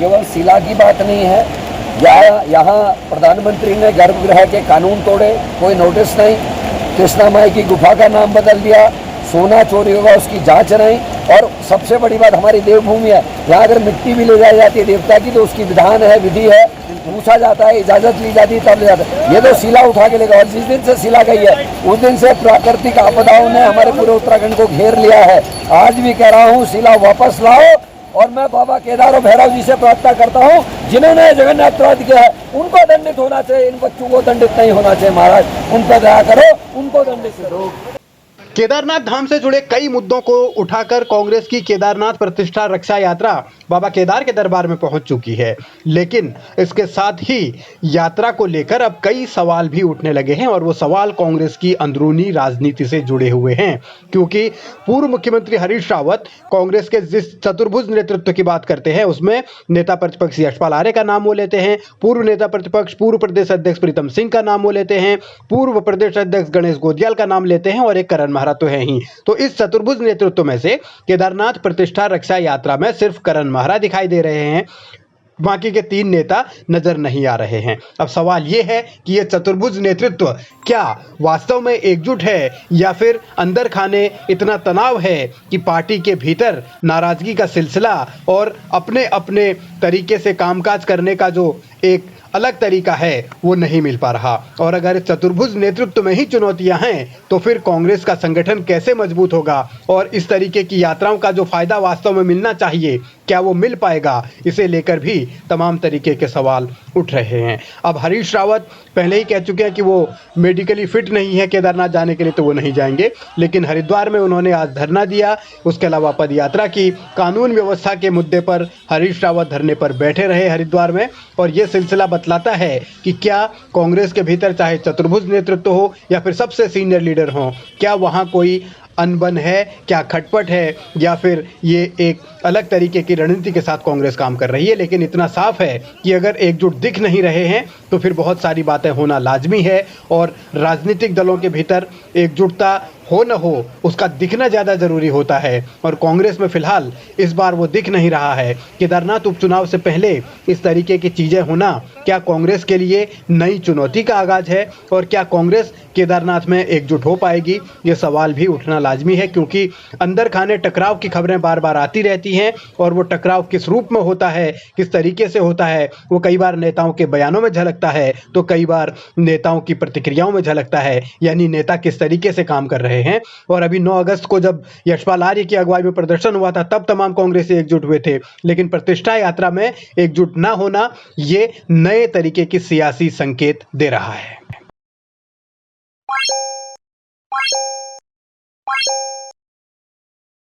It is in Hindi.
केवल शिला की बात नहीं है। यहाँ प्रधानमंत्री ने गर्भगृह के कानून तोड़े, कोई नोटिस नहीं। कृष्णा माई की गुफा का नाम बदल दिया, सोना चोरी होगा उसकी जांच नहीं। और सबसे बड़ी बात, हमारी देवभूमि है, यहाँ अगर मिट्टी भी ले जाई जाती है देवता की तो उसकी विधान है, विधि है, पूछा जाता है, इजाजत ली जाती है, तब ले जाता है। ये तो शिला उठा के लेगा। और जिस दिन से शिला गई है उस दिन से प्राकृतिक आपदाओं ने हमारे पूरे उत्तराखंड को घेर लिया है। आज भी कह रहा हूँ, शिला वापस लाओ। और मैं बाबा केदार और भैरव जी से प्रार्थना करता हूँ, जिन्होंने जगन्नाथ अपराध किया है उनको दंडित होना चाहिए, इन बच्चों को दंडित नहीं होना चाहिए। महाराज, उन पर दया करो, उनको दंडित करो। केदारनाथ धाम से जुड़े कई मुद्दों को उठाकर कांग्रेस की केदारनाथ प्रतिष्ठा रक्षा यात्रा बाबा केदार के दरबार में पहुंच चुकी है, लेकिन इसके साथ ही यात्रा को लेकर अब कई सवाल भी उठने लगे हैं और वो सवाल कांग्रेस की अंदरूनी राजनीति से जुड़े हुए हैं। क्योंकि पूर्व मुख्यमंत्री हरीश रावत कांग्रेस के जिस चतुर्भुज नेतृत्व की बात करते हैं उसमें नेता प्रतिपक्ष यशपाल आर्य का नाम वो लेते हैं, पूर्व नेता प्रतिपक्ष पूर्व प्रदेश अध्यक्ष प्रीतम सिंह का नाम वो लेते हैं, पूर्व प्रदेश अध्यक्ष गणेश गोदियाल का नाम लेते हैं और एक करण महरा तो है ही। तो इस चतुर्भुज नेतृत्व में से केदारनाथ प्रतिष्ठा रक्षा यात्रा में सिर्फ करण महरा दिखाई दे रहे हैं, बाकी के 3 नेता नजर नहीं आ रहे हैं। अब सवाल यह है कि यह चतुर्भुज नेतृत्व क्या वास्तव में एकजुट है या फिर अंदर खाने इतना तनाव है कि पार्टी के भीतर नाराजगी का सिलसिला और अपने अपने तरीके से कामकाज करने का जो एक अलग तरीका है वो नहीं मिल पा रहा। और अगर चतुर्भुज नेतृत्व में ही चुनौतियां हैं तो फिर कांग्रेस का संगठन कैसे मजबूत होगा और इस तरीके की यात्राओं का जो फायदा वास्तव में मिलना चाहिए क्या वो मिल पाएगा, इसे लेकर भी तमाम तरीके के सवाल उठ रहे हैं। अब हरीश रावत पहले ही कह चुके हैं कि वो मेडिकली फिट नहीं है केदारनाथ जाने के लिए, तो वो नहीं जाएंगे, लेकिन हरिद्वार में उन्होंने आज धरना दिया, उसके अलावा पद यात्रा की। कानून व्यवस्था के मुद्दे पर हरीश रावत धरने पर बैठे रहे हरिद्वार में और ये सिलसिला बतलाता है कि क्या कांग्रेस के भीतर चाहे चतुर्भुज नेतृत्व हो या फिर सबसे सीनियर लीडर हो, क्या वहाँ कोई अनबन है, क्या खटपट है या फिर ये एक अलग तरीके की रणनीति के साथ कांग्रेस काम कर रही है। लेकिन इतना साफ है कि अगर एकजुट दिख नहीं रहे हैं तो फिर बहुत सारी बातें होना लाजमी है और राजनीतिक दलों के भीतर एकजुटता हो न हो उसका दिखना ज़्यादा ज़रूरी होता है और कांग्रेस में फिलहाल इस बार वो दिख नहीं रहा है। केदारनाथ उपचुनाव से पहले इस तरीके की चीज़ें होना क्या कांग्रेस के लिए नई चुनौती का आगाज़ है और क्या कांग्रेस केदारनाथ में एकजुट हो पाएगी, ये सवाल भी उठना लाजमी है। क्योंकि अंदर खाने टकराव की खबरें बार बार आती रहती हैं और वो टकराव किस रूप में होता है, किस तरीके से होता है, वो कई बार नेताओं के बयानों में झलकता है तो कई बार नेताओं की प्रतिक्रियाओं में झलकता है, यानी नेता किस तरीके से काम कर रहे हैं। और अभी 9 अगस्त को जब यशपाल आर्य की अगुवाई में प्रदर्शन हुआ था तब तमाम कांग्रेसी एकजुट हुए थे, लेकिन प्रतिष्ठा यात्रा में एकजुट ना होना ये नए तरीके की सियासी संकेत दे रहा है।